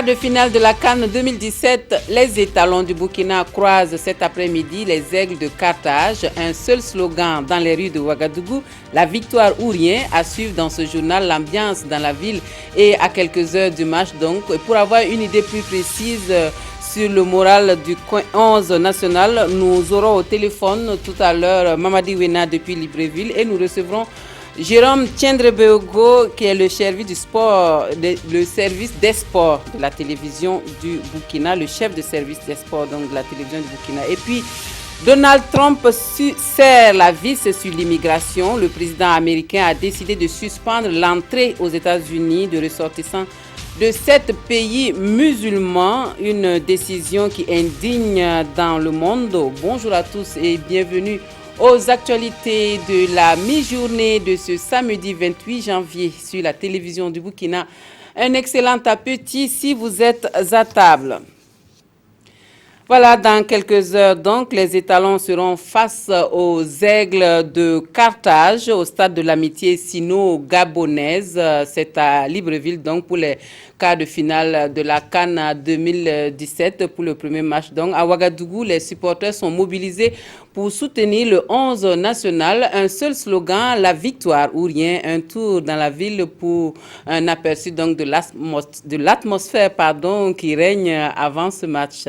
Quart de finale de la CAN 2017, les étalons du Burkina croisent cet après-midi les aigles de Carthage. Un seul slogan dans les rues de Ouagadougou, la victoire ou rien, à suivre dans ce journal l'ambiance dans la ville et à quelques heures du match. Donc, pour avoir une idée plus précise sur le moral du coin 11 national, nous aurons au téléphone tout à l'heure Mamadi Wena depuis Libreville et nous recevrons Jérôme Tiendrebeogo, qui est le service du sport, le service des sports de la télévision du Burkina, le chef de service des sports donc de la télévision du Burkina. Et puis, Donald Trump serre la vis sur l'immigration. Le président américain a décidé de suspendre l'entrée aux États-Unis de ressortissants de 7 pays musulmans, une décision qui indigne dans le monde. Bonjour à tous et bienvenue aux actualités de la mi-journée de ce samedi 28 janvier sur la télévision du Burkina. Un excellent appétit si vous êtes à table. Voilà, dans quelques heures, donc, les étalons seront face aux aigles de Carthage, au stade de l'amitié sino-gabonaise. C'est à Libreville, donc, pour les quarts de finale de la CAN 2017, pour le premier match. Donc, à Ouagadougou, les supporters sont mobilisés pour soutenir le 11 national. Un seul slogan, la victoire ou rien. Un tour dans la ville pour un aperçu, donc, de l'atmosphère, qui règne avant ce match.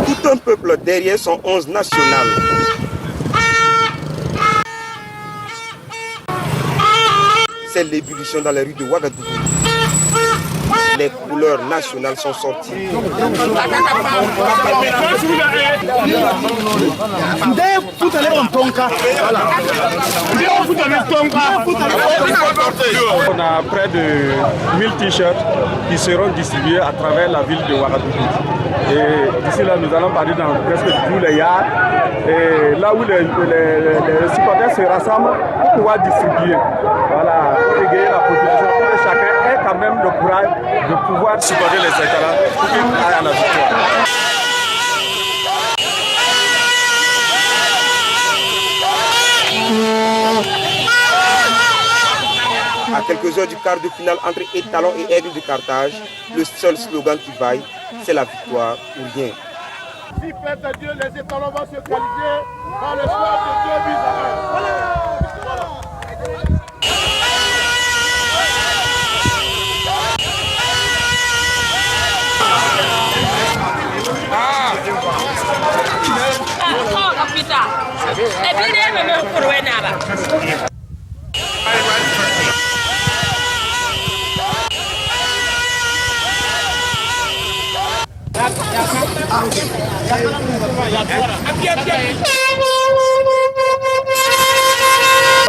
Tout un peuple derrière son 11 national. C'est l'ébullition dans les rues de Ouagadougou. Les couleurs nationales sont sorties. On a près de 1000 t-shirts qui seront distribués à travers la ville de Ouagadougou. Et d'ici là, nous allons parler dans presque tous les yards. Et là où les supporters se rassemblent pour pouvoir distribuer. Voilà, pour égayer la population, pour que chacun ait quand même le courage de pouvoir supporter les étalons pour qu'ils aillent à la victoire. À quelques heures du quart de finale entre étalons et aigles de Carthage, le seul slogan qui vaille, c'est la victoire ou rien. Si plaît à Dieu, les étalons vont se qualifier par le score de 2 buts à 1. Voilà.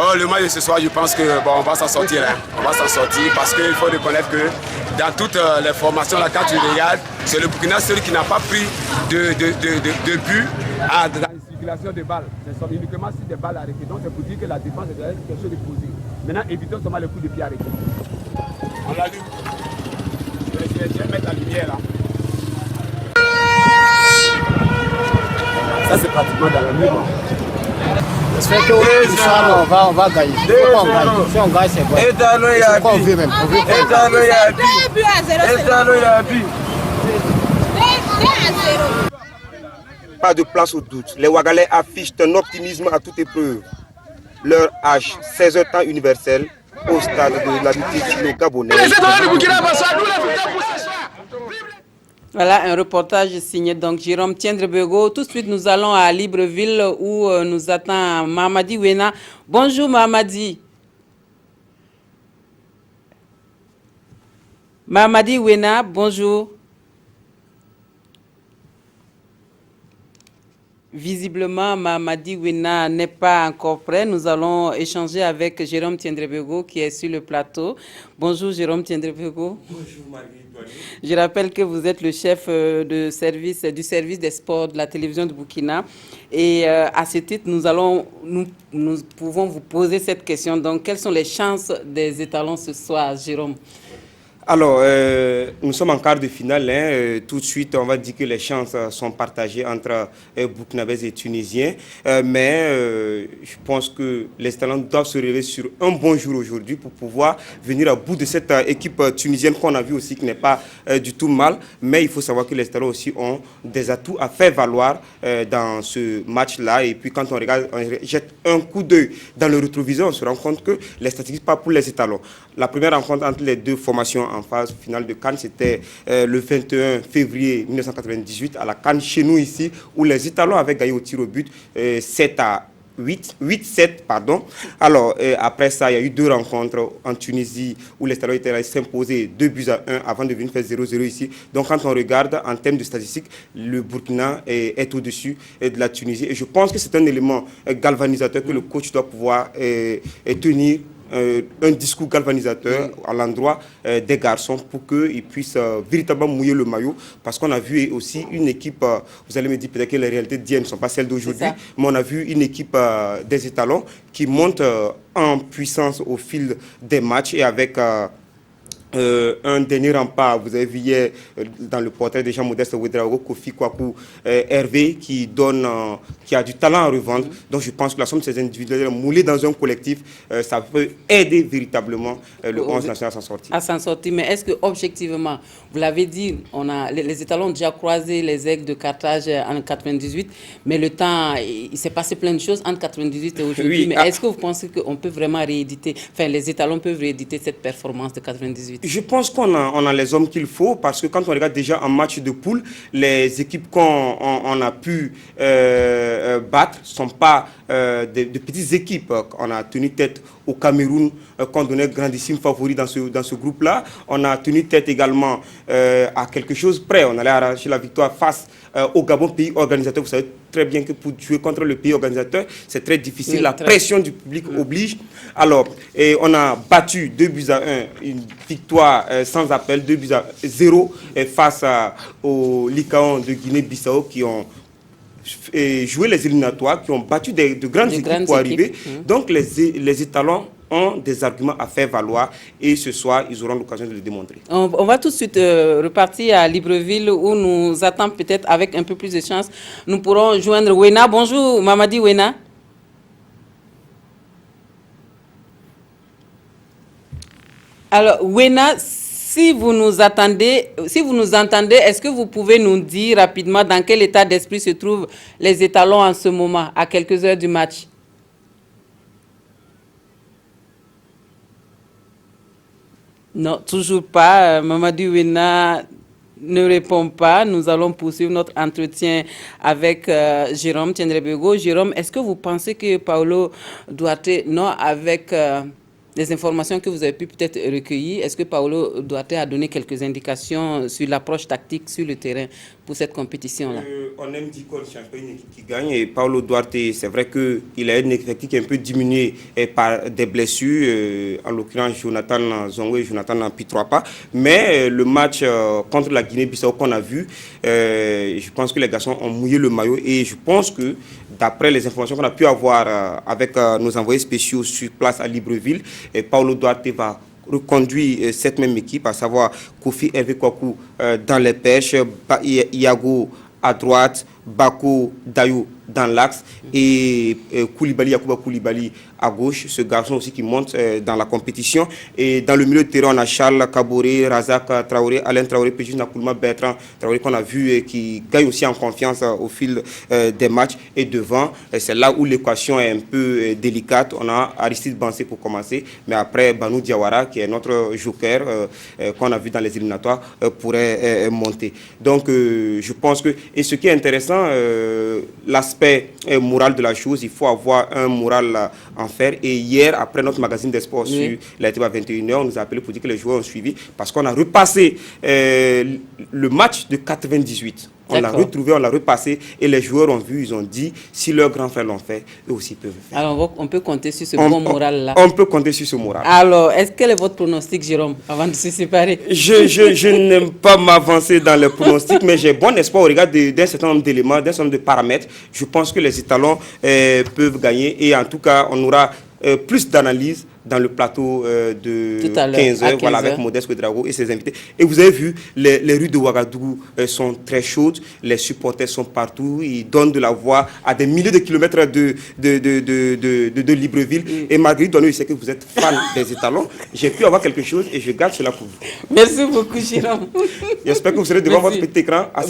Oh, le match de ce soir, je pense que on va s'en sortir. On va s'en sortir parce qu'il faut reconnaître que dans toutes les formations, là, quand tu regardes, c'est le Burkina seul qui n'a pas pris de but dans la circulation des balles. Ce sont uniquement sur des balles arrêtées. Donc c'est pour dire que la défense est quelque chose de posé. Maintenant, évitons seulement le coup de pied arrêté. On l'allume. Je vais mettre la lumière là. Ça c'est pratiquement dans la nuit. J'espère que ce soir on va gagner. Si on gagne, c'est bon. C'est quoi on veut même. Pas de place au doute. Les Ouagalais affichent un optimisme à toute épreuve. Leur H, 16h temps universel, au stade de l'amitié sino-gabonaise. Voilà un reportage signé donc Jérôme Tiendrebeogo. Tout de suite, nous allons à Libreville où nous attend Mamadi Wena. Bonjour Mamadi. Mamadi Wena, bonjour. Visiblement, Mamadi Wena n'est pas encore prêt. Nous allons échanger avec Jérôme Tiendrebeogo qui est sur le plateau. Bonjour Jérôme Tiendrebeogo. Bonjour Marie. Je rappelle que vous êtes le chef du service des sports de la télévision du Burkina. Et à ce titre, nous pouvons vous poser cette question. Donc, quelles sont les chances des étalons ce soir, Jérôme? Alors, nous sommes en quart de finale. Tout de suite, on va dire que les chances sont partagées entre Burkinabés et Tunisiens. Mais je pense que les talents doivent se relever sur un bon jour aujourd'hui pour pouvoir venir à bout de cette équipe tunisienne qu'on a vu aussi qui n'est pas du tout mal. Mais il faut savoir que les talents aussi ont des atouts à faire valoir dans ce match-là. Et puis quand on regarde, on jette un coup d'œil dans le rétroviseur, on se rend compte que les statistiques pas pour les étalons. La première rencontre entre les deux formations en phase finale de CAN, c'était le 21 février 1998 à la CAN chez nous ici, où les étalons avaient gagné au tir au but 8-7, pardon. Alors, après ça, il y a eu 2 rencontres en Tunisie où les étalons étaient s'imposer 2-1 avant de venir faire 0-0 ici. Donc, quand on regarde en termes de statistiques, le Burkina est au-dessus de la Tunisie. Et je pense que c'est un élément galvanisateur que le coach doit pouvoir tenir. Un discours galvanisateur à l'endroit des garçons pour qu'ils puissent véritablement mouiller le maillot, parce qu'on a vu aussi une équipe, vous allez me dire peut-être que les réalités d'hier ne sont pas celles d'aujourd'hui, mais on a vu une équipe des étalons qui monte en puissance au fil des matchs et avec un dernier rempart. Vous avez vu hier dans le portrait de Jean-Modeste Ouedraogo, Kofi Kwaku, Hervé qui a du talent à revendre. Donc je pense que la somme de ces individuels moulés dans un collectif, ça peut aider véritablement le 11 national à s'en sortir. À s'en sortir, mais est-ce que objectivement, vous l'avez dit, les étalons ont déjà croisé les aigles de Carthage en 98, mais le temps, il s'est passé plein de choses entre 98 et aujourd'hui. Mais est-ce que vous pensez qu'on peut vraiment rééditer, enfin les étalons peuvent rééditer cette performance de 98? Je pense qu'on a les hommes qu'il faut, parce que quand on regarde déjà en match de poule, les équipes qu'on a pu battre ne sont pas de petites équipes. On a tenu tête au Cameroun, qu'on donnait grandissime favori dans ce groupe-là. On a tenu tête également à quelque chose près. On allait arracher la victoire face au Gabon, pays organisateur. Vous savez très bien que pour jouer contre le pays organisateur, c'est très difficile. Oui, la pression du public oblige. Alors, on a battu 2-1, une victoire sans appel, 2-0 face au Lycaon de Guinée-Bissau qui ont joué les éliminatoires, qui ont battu de grandes équipes pour arriver. Donc, les étalons ont des arguments à faire valoir et ce soir, ils auront l'occasion de le démontrer. On va tout de suite repartir à Libreville où nous attend peut-être avec un peu plus de chance. Nous pourrons joindre Wena. Bonjour Mamadi Wena. Alors Wena, si vous nous entendez, est-ce que vous pouvez nous dire rapidement dans quel état d'esprit se trouvent les étalons en ce moment, à quelques heures du match? Non, toujours pas. Mamadou Wena ne répond pas. Nous allons poursuivre notre entretien avec Jérôme Tiendrebego. Jérôme, est-ce que vous pensez que Paulo Duarte, avec les informations que vous avez pu peut-être recueillir, est-ce que Paulo Duarte a donné quelques indications sur l'approche tactique sur le terrain pour cette compétition-là? On aime dire qu'on ne change pas une équipe qui gagne. Et Paulo Duarte, c'est vrai qu'il a une équipe qui est un peu diminuée par des blessures, en l'occurrence Jonathan Zongo et Jonathan Pitroapa. Mais le match contre la Guinée-Bissau qu'on a vu, je pense que les garçons ont mouillé le maillot et je pense que d'après les informations qu'on a pu avoir avec nos envoyés spéciaux sur place à Libreville, Paulo Duarte va reconduire cette même équipe, à savoir Kofi Hervé Kwaku dans les pêches, Iago à droite, Bako Dayou dans l'axe et Yakuba Koulibaly à gauche. Ce garçon aussi qui monte dans la compétition. Et dans le milieu de terrain, on a Charles Kaboré, Razak Traoré, Alain Traoré, Péjus Nakoulma, Bertrand Traoré qu'on a vu et qui gagne aussi en confiance au fil des matchs. Et devant, c'est là où l'équation est un peu délicate. On a Aristide Bansé pour commencer, mais après Banou Diawara, qui est notre joker qu'on a vu dans les éliminatoires, pourrait monter. Donc je pense que, et ce qui est intéressant, l'aspect moral de la chose, il faut avoir un moral en fer. Et hier, après notre magazine des sports sur la TV à 21h, on nous a appelé pour dire que les joueurs ont suivi parce qu'on a repassé le match de 98. On l'a retrouvé, on l'a repassé et les joueurs ont vu, ils ont dit, si leurs grands frères l'ont fait, eux aussi peuvent le faire. Alors on peut compter sur ce bon moral-là. On peut compter sur ce moral. Alors, quel est votre pronostic, Jérôme, avant de se séparer? Je n'aime pas m'avancer dans les pronostics, mais j'ai bon espoir au regard d'un certain nombre d'éléments, d'un certain nombre de paramètres. Je pense que les étalons peuvent gagner et en tout cas, on aura plus d'analyse dans le plateau de 15h, voilà, avec Modeste Ouedraogo et ses invités. Et vous avez vu, les rues de Ouagadougou sont très chaudes, les supporters sont partout, ils donnent de la voix à des milliers de kilomètres de Libreville. Et Marguerite Dono, je sais que vous êtes fan des étalons. J'ai pu avoir quelque chose et je garde cela pour vous. Merci beaucoup, Jérôme. J'espère que vous serez devant votre petit écran à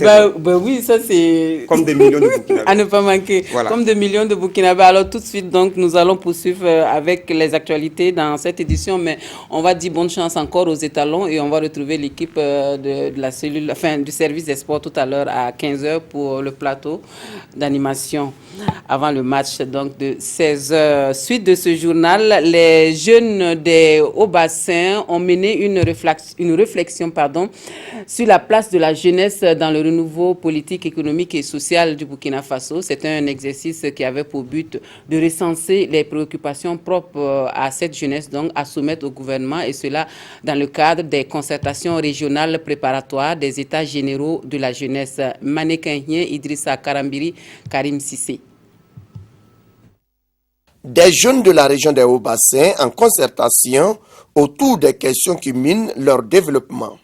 oui, ça c'est... Comme des millions de Burkinabés. À ne pas manquer. Voilà. Comme des millions de Burkinabés. Alors tout de suite, donc, nous allons poursuivre avec les actualités dans cette édition, mais on va dire bonne chance encore aux étalons et on va retrouver l'équipe de la cellule, enfin, du service des sports tout à l'heure à 15h pour le plateau d'animation avant le match donc de 16h. Suite de ce journal, les jeunes des Hauts-Bassins ont mené une réflexion sur la place de la jeunesse dans le renouveau politique, économique et social du Burkina Faso. C'est un exercice qui avait pour but de recenser les préoccupations propres à cette jeunesse, donc à soumettre au gouvernement, et cela dans le cadre des concertations régionales préparatoires des États généraux de la jeunesse. Manékenhien, Idrissa Karambiri, Karim Sissé. Des jeunes de la région des Hauts-Bassins en concertation autour des questions qui minent leur développement.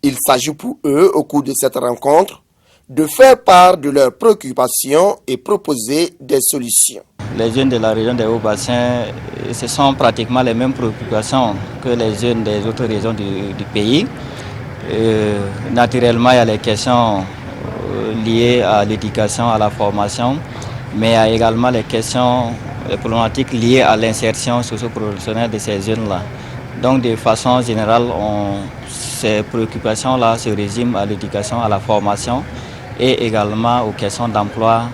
Il s'agit pour eux, au cours de cette rencontre, de faire part de leurs préoccupations et proposer des solutions. Les jeunes de la région des Hauts-Bassins, ce sont pratiquement les mêmes préoccupations que les jeunes des autres régions du pays. Naturellement, il y a les questions liées à l'éducation, à la formation, mais il y a également les problématiques liées à l'insertion socio-professionnelle de ces jeunes-là. Donc, de façon générale, ces préoccupations-là se résument à l'éducation, à la formation et également aux questions d'emploi,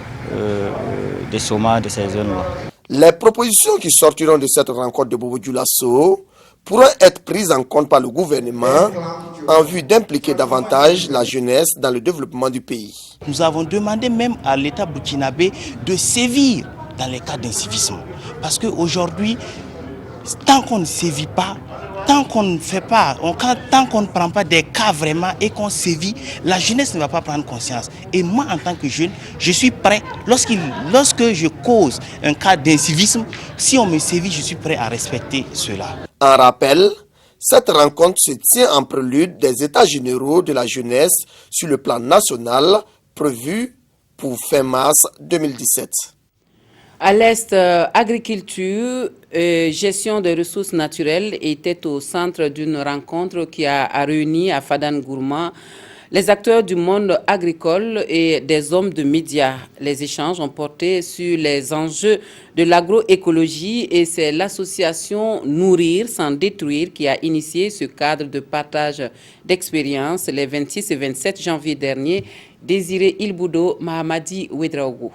de chômage de ces jeunes-là. Les propositions qui sortiront de cette rencontre de Bobo Dioulasso pourront être prises en compte par le gouvernement en vue d'impliquer davantage la jeunesse dans le développement du pays. Nous avons demandé même à l'État burkinabé de sévir dans les cas d'incivisme. Parce qu'aujourd'hui, tant qu'on ne sévit pas, tant qu'on ne fait pas, tant qu'on ne prend pas des cas vraiment et qu'on sévit, la jeunesse ne va pas prendre conscience. Et moi, en tant que jeune, je suis prêt, lorsque je cause un cas d'incivisme, si on me sévit, je suis prêt à respecter cela. En rappel, cette rencontre se tient en prélude des États généraux de la jeunesse sur le plan national prévu pour fin mars 2017. À l'Est, agriculture et gestion des ressources naturelles était au centre d'une rencontre qui a réuni à Fadan Gourma les acteurs du monde agricole et des hommes de médias. Les échanges ont porté sur les enjeux de l'agroécologie et c'est l'association Nourrir sans détruire qui a initié ce cadre de partage d'expériences les 26 et 27 janvier dernier. Désiré Ilboudo, Mahamadi Ouedraogo.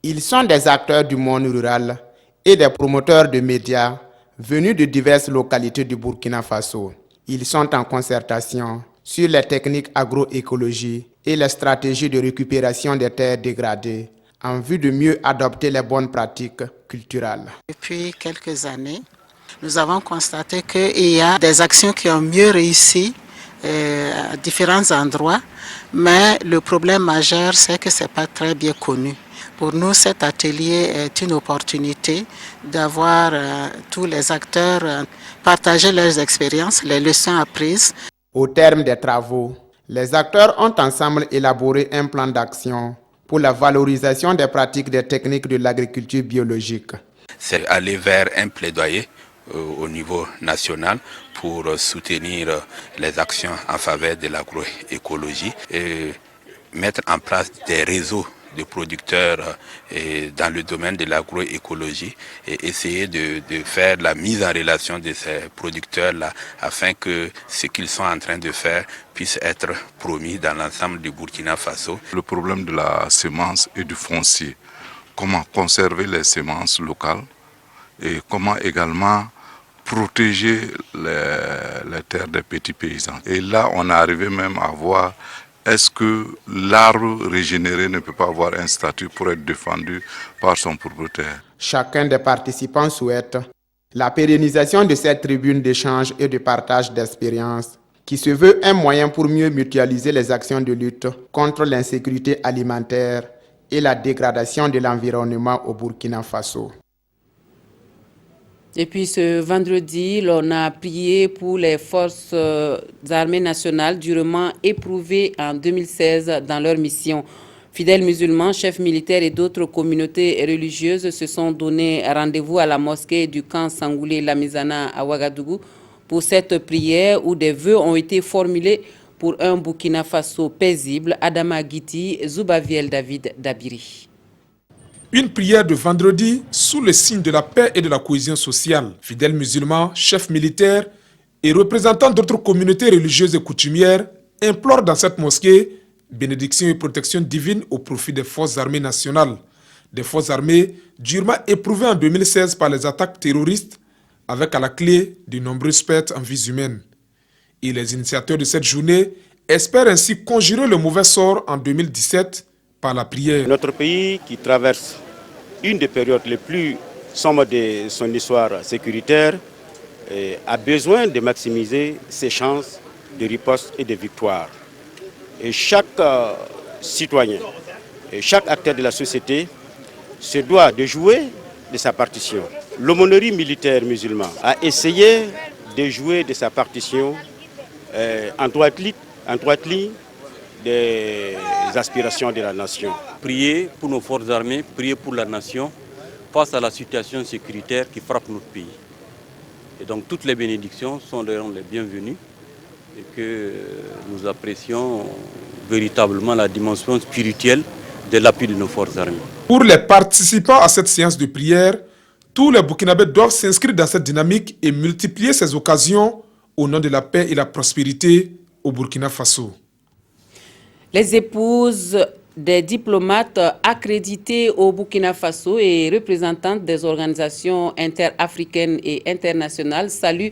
Ils sont des acteurs du monde rural et des promoteurs de médias venus de diverses localités du Burkina Faso. Ils sont en concertation sur les techniques agroécologie et les stratégies de récupération des terres dégradées en vue de mieux adopter les bonnes pratiques culturelles. Depuis quelques années, nous avons constaté qu'il y a des actions qui ont mieux réussi à différents endroits, mais le problème majeur, c'est que ce n'est pas très bien connu. Pour nous, cet atelier est une opportunité d'avoir tous les acteurs partager leurs expériences, les leçons apprises. Au terme des travaux, les acteurs ont ensemble élaboré un plan d'action pour la valorisation des pratiques des techniques de l'agriculture biologique. C'est aller vers un plaidoyer au niveau national pour soutenir les actions en faveur de l'agroécologie et mettre en place des réseaux de producteurs dans le domaine de l'agroécologie et essayer de faire la mise en relation de ces producteurs-là afin que ce qu'ils sont en train de faire puisse être promis dans l'ensemble du Burkina Faso. Le problème de la semence et du foncier, comment conserver les semences locales et comment également protéger les terres des petits paysans. Et là, on est arrivé même à voir est-ce que l'arbre régénéré ne peut pas avoir un statut pour être défendu par son propriétaire? Chacun des participants souhaite la pérennisation de cette tribune d'échange et de partage d'expériences qui se veut un moyen pour mieux mutualiser les actions de lutte contre l'insécurité alimentaire et la dégradation de l'environnement au Burkina Faso. Et puis ce vendredi, l'on a prié pour les forces armées nationales durement éprouvées en 2016 dans leur mission. Fidèles musulmans, chefs militaires et d'autres communautés religieuses se sont donné rendez-vous à la mosquée du camp Sangoulé Lamizana à Ouagadougou pour cette prière où des vœux ont été formulés pour un Burkina Faso paisible. Adama Guiti, Zoubaviel David Dabiri. Une prière de vendredi sous le signe de la paix et de la cohésion sociale. Fidèles musulmans, chefs militaires et représentants d'autres communautés religieuses et coutumières implorent dans cette mosquée bénédiction et protection divine au profit des forces armées nationales. Des forces armées durement éprouvées en 2016 par les attaques terroristes avec à la clé de nombreuses pertes en vies humaines. Et les initiateurs de cette journée espèrent ainsi conjurer le mauvais sort en 2017 par la prière. Notre pays qui traverse une des périodes les plus sombres de son histoire sécuritaire a besoin de maximiser ses chances de riposte et de victoire. Et chaque citoyen et chaque acteur de la société se doit de jouer de sa partition. L'aumônerie militaire musulmane a essayé de jouer de sa partition en droite ligne des aspirations de la nation. Prier pour nos forces armées, prier pour la nation face à la situation sécuritaire qui frappe notre pays. Et donc toutes les bénédictions sont les bienvenues et que nous apprécions véritablement la dimension spirituelle de l'appui de nos forces armées. Pour les participants à cette séance de prière, tous les Burkinabés doivent s'inscrire dans cette dynamique et multiplier ces occasions au nom de la paix et la prospérité au Burkina Faso. Les épouses des diplomates accrédités au Burkina Faso et représentantes des organisations interafricaines et internationales saluent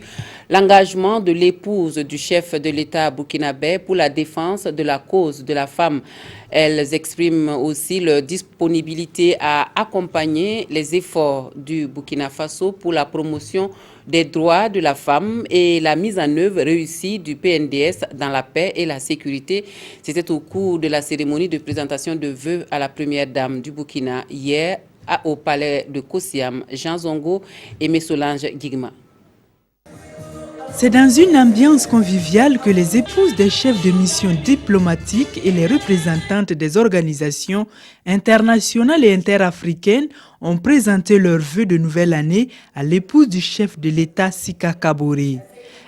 l'engagement de l'épouse du chef de l'État burkinabé pour la défense de la cause de la femme. Elles expriment aussi leur disponibilité à accompagner les efforts du Burkina Faso pour la promotion des droits de la femme et la mise en œuvre réussie du PNDS dans la paix et la sécurité. C'était au cours de la cérémonie de présentation de vœux à la première dame du Burkina hier au palais de Kossiam. Jean Zongo et Messolange Guigma. C'est dans une ambiance conviviale que les épouses des chefs de mission diplomatiques et les représentantes des organisations internationales et interafricaines ont présenté leurs vœux de nouvelle année à l'épouse du chef de l'État Sika Kaboré.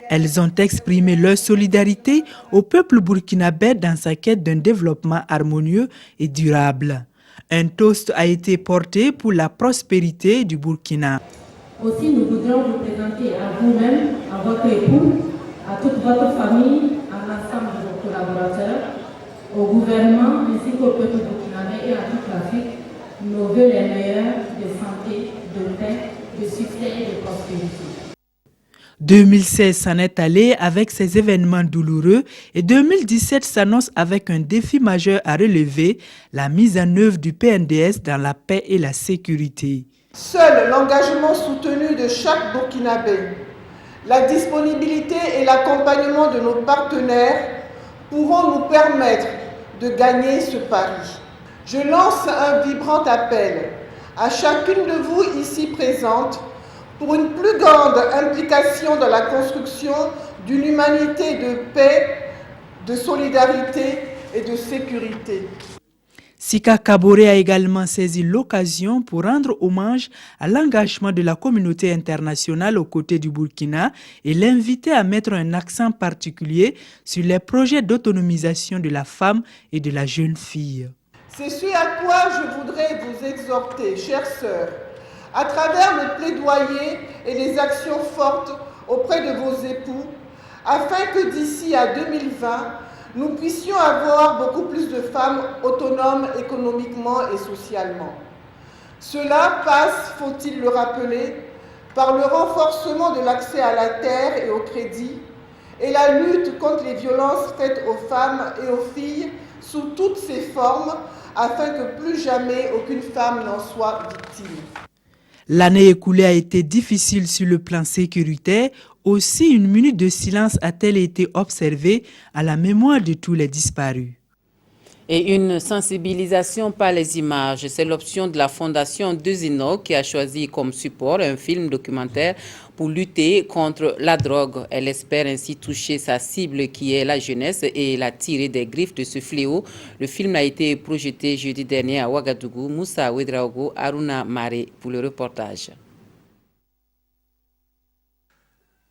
Elles ont exprimé leur solidarité au peuple burkinabé dans sa quête d'un développement harmonieux et durable. Un toast a été porté pour la prospérité du Burkina. Aussi, nous voudrions vous présenter à vous-même, à votre époux, à toute votre famille, à l'ensemble de vos collaborateurs, au gouvernement ainsi qu'au peuple burkinabé et à toute l'Afrique, nos vœux les meilleurs de santé, de paix, de succès et de prospérité. 2016 s'en est allé avec ses événements douloureux et 2017 s'annonce avec un défi majeur à relever, la mise en œuvre du PNDS dans la paix et la sécurité. Seul l'engagement soutenu de chaque Burkinabé, la disponibilité et l'accompagnement de nos partenaires pourront nous permettre de gagner ce pari. Je lance un vibrant appel à chacune de vous ici présente pour une plus grande implication dans la construction d'une humanité de paix, de solidarité et de sécurité. Sika Kaboré a également saisi l'occasion pour rendre hommage à l'engagement de la communauté internationale aux côtés du Burkina et l'inviter à mettre un accent particulier sur les projets d'autonomisation de la femme et de la jeune fille. C'est ce à quoi je voudrais vous exhorter, chères sœurs, à travers le plaidoyer et les actions fortes auprès de vos époux, afin que d'ici à 2020, nous puissions avoir beaucoup plus de femmes autonomes économiquement et socialement. Cela passe, faut-il le rappeler, par le renforcement de l'accès à la terre et au crédit et la lutte contre les violences faites aux femmes et aux filles sous toutes ses formes, afin que plus jamais aucune femme n'en soit victime. L'année écoulée a été difficile sur le plan sécuritaire. Aussi, une minute de silence a-t-elle été observée à la mémoire de tous les disparus. Et une sensibilisation par les images, c'est l'option de la Fondation Dezino qui a choisi comme support un film documentaire pour lutter contre la drogue. Elle espère ainsi toucher sa cible qui est la jeunesse et la tirer des griffes de ce fléau. Le film a été projeté jeudi dernier à Ouagadougou. Moussa Ouedraogo, Aruna Mare pour le reportage.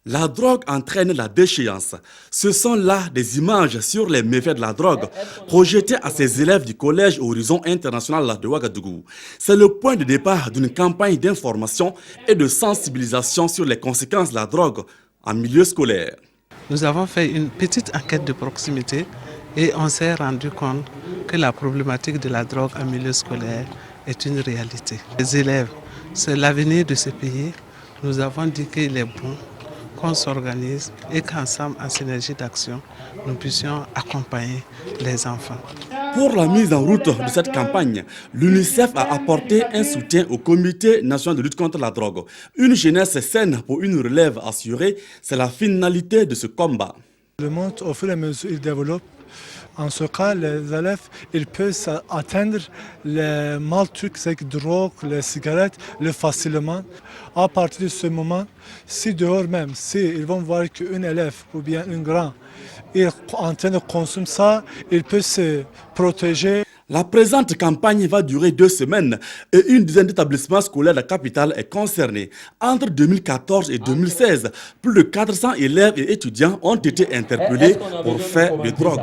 La drogue entraîne la déchéance. Ce sont là des images sur les méfaits de la drogue projetées à ces élèves du collège Horizon International de Ouagadougou. C'est le point de départ d'une campagne d'information et de sensibilisation sur les conséquences de la drogue en milieu scolaire. Nous avons fait une petite enquête de proximité et on s'est rendu compte que la problématique de la drogue en milieu scolaire est une réalité. Les élèves, c'est l'avenir de ce pays. Nous avons dit qu'il est bon qu'on s'organise et qu'ensemble, en synergie d'action, nous puissions accompagner les enfants. Pour la mise en route de cette campagne, l'UNICEF a apporté un soutien au Comité national de lutte contre la drogue. Une jeunesse saine pour une relève assurée, c'est la finalité de ce combat. Le monde, au fur et à mesure, il développe. En ce cas, les élèves ils peuvent atteindre les mal toxiques, les drogues, les cigarettes, facilement. À partir de ce moment, si dehors même, ils vont voir qu'un élève ou bien un grand est en train de consommer ça, il peut se protéger. La présente campagne va durer 2 semaines et une dizaine d'établissements scolaires de la capitale est concernée. Entre 2014 et 2016, plus de 400 élèves et étudiants ont été interpellés pour faire de drogue.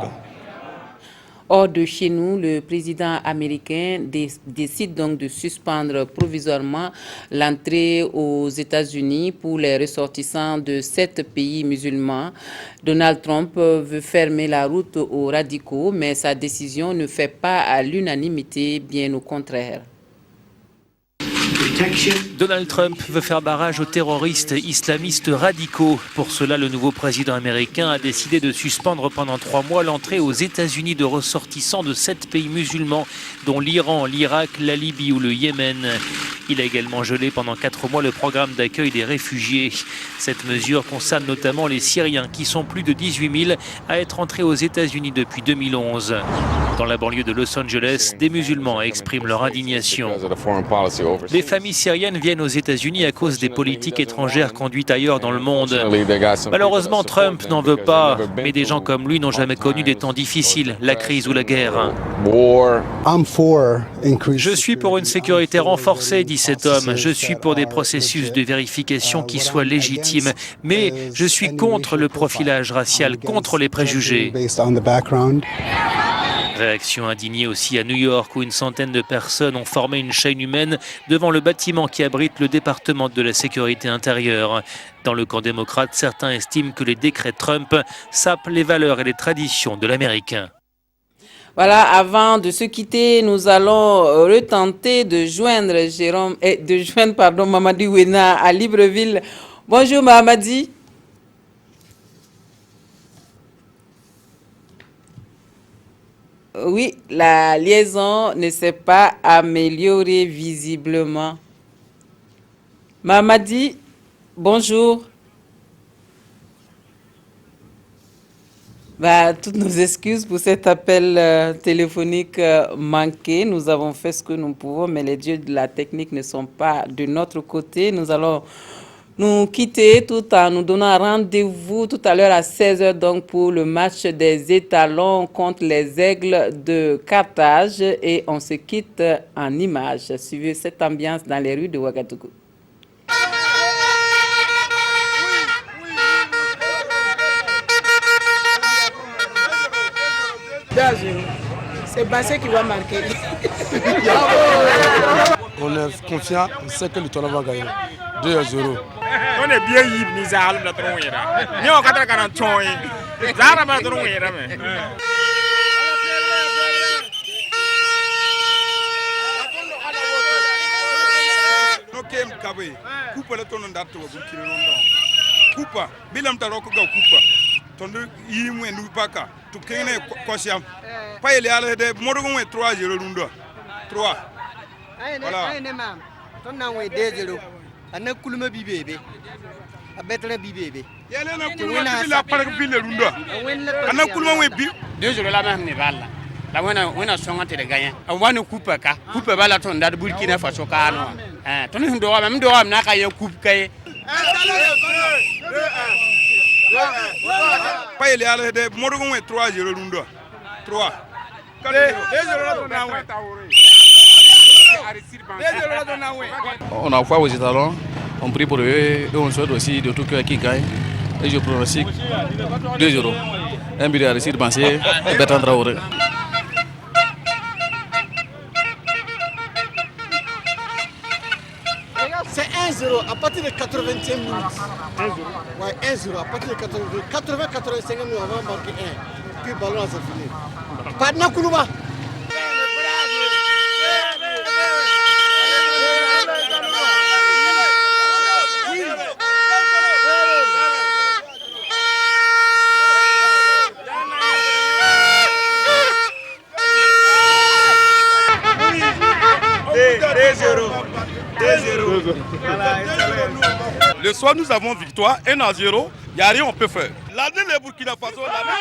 Hors de chez nous, le président américain décide donc de suspendre provisoirement l'entrée aux États-Unis pour les ressortissants de 7 pays musulmans. Donald Trump veut fermer la route aux radicaux, mais sa décision ne fait pas à l'unanimité, bien au contraire. Donald Trump veut faire barrage aux terroristes islamistes radicaux. Pour cela, le nouveau président américain a décidé de suspendre pendant 3 mois l'entrée aux États-Unis de ressortissants de 7 pays musulmans, dont l'Iran, l'Irak, la Libye ou le Yémen. Il a également gelé pendant 4 mois le programme d'accueil des réfugiés. Cette mesure concerne notamment les Syriens, qui sont plus de 18 000 à être entrés aux États-Unis depuis 2011. Dans la banlieue de Los Angeles, des musulmans expriment leur indignation. Les familles syriennes viennent aux États-Unis à cause des politiques étrangères conduites ailleurs dans le monde. Malheureusement, Trump n'en veut pas, mais des gens comme lui n'ont jamais connu des temps difficiles, la crise ou la guerre. Je suis pour une sécurité renforcée, dit cet homme. Je suis pour des processus de vérification qui soient légitimes, mais je suis contre le profilage racial, contre les préjugés. Réaction indignée aussi à New York, où une centaine de personnes ont formé une chaîne humaine devant le bâtiment qui abrite le département de la sécurité intérieure. Dans le camp démocrate, certains estiment que les décrets Trump sapent les valeurs et les traditions de l'Américain. Voilà, avant de se quitter, nous allons retenter de joindre Mamadi Ouena à Libreville. Bonjour Mamadi. Oui, la liaison ne s'est pas améliorée visiblement. Mamadi, bonjour. Toutes nos excuses pour cet appel téléphonique manqué. Nous avons fait ce que nous pouvons, mais les dieux de la technique ne sont pas de notre côté. Nous allons nous quitter tout en nous donnant rendez-vous tout à l'heure à 16h donc pour le match des étalons contre les Aigles de Carthage. Et on se quitte en images. Suivez cette ambiance dans les rues de Ouagadougou. C'est Bassé qui va marquer. On est confiant, on sait que le tournoi va gagner. 2-0. On est bien yves ni zahal la tronguera. Ni on katra kana choi. Zara ba tronguera me. No kem kabe. Kupa la tonon dato bu kirondo. Kupa bilam taroko ga kupa. Tondu yimwe nu paka. Tu kene kwasiam. Pa ele ala de modogo 3-0 rundo. 3. Voilà. Aïe mam. Ton na we 2-0. Ana kuluma bi bébé abetra bi bébé yele na kuluma bi la par bi le rundo ana kuluma we bi 2-0 la même ni balla La wena songa te gagner. Wana coupe ka. Coupe ba la tonda de Burkina Faso ka no. Toni ndo wa même do wa na ka ye coupe kay. Pas il y a des Morgon 3-0 Rundo. 3. On a foi aux étalons, on prie pour eux et on souhaite aussi de tout cœur qui gagne. Et je pronostique 2-0. Un but à réussir de penser Bertrand Traoré. C'est 1-0 à partir de 85 minutes. 1-0. Ouais, 1-0 à partir de 80-85 minutes, on va marquer 1. Puis le ballon c'est fini. Padna Koulouba. Le soir, nous avons victoire 1-0. Il n'y a rien on peut faire. L'année, les Burkina Faso, l'année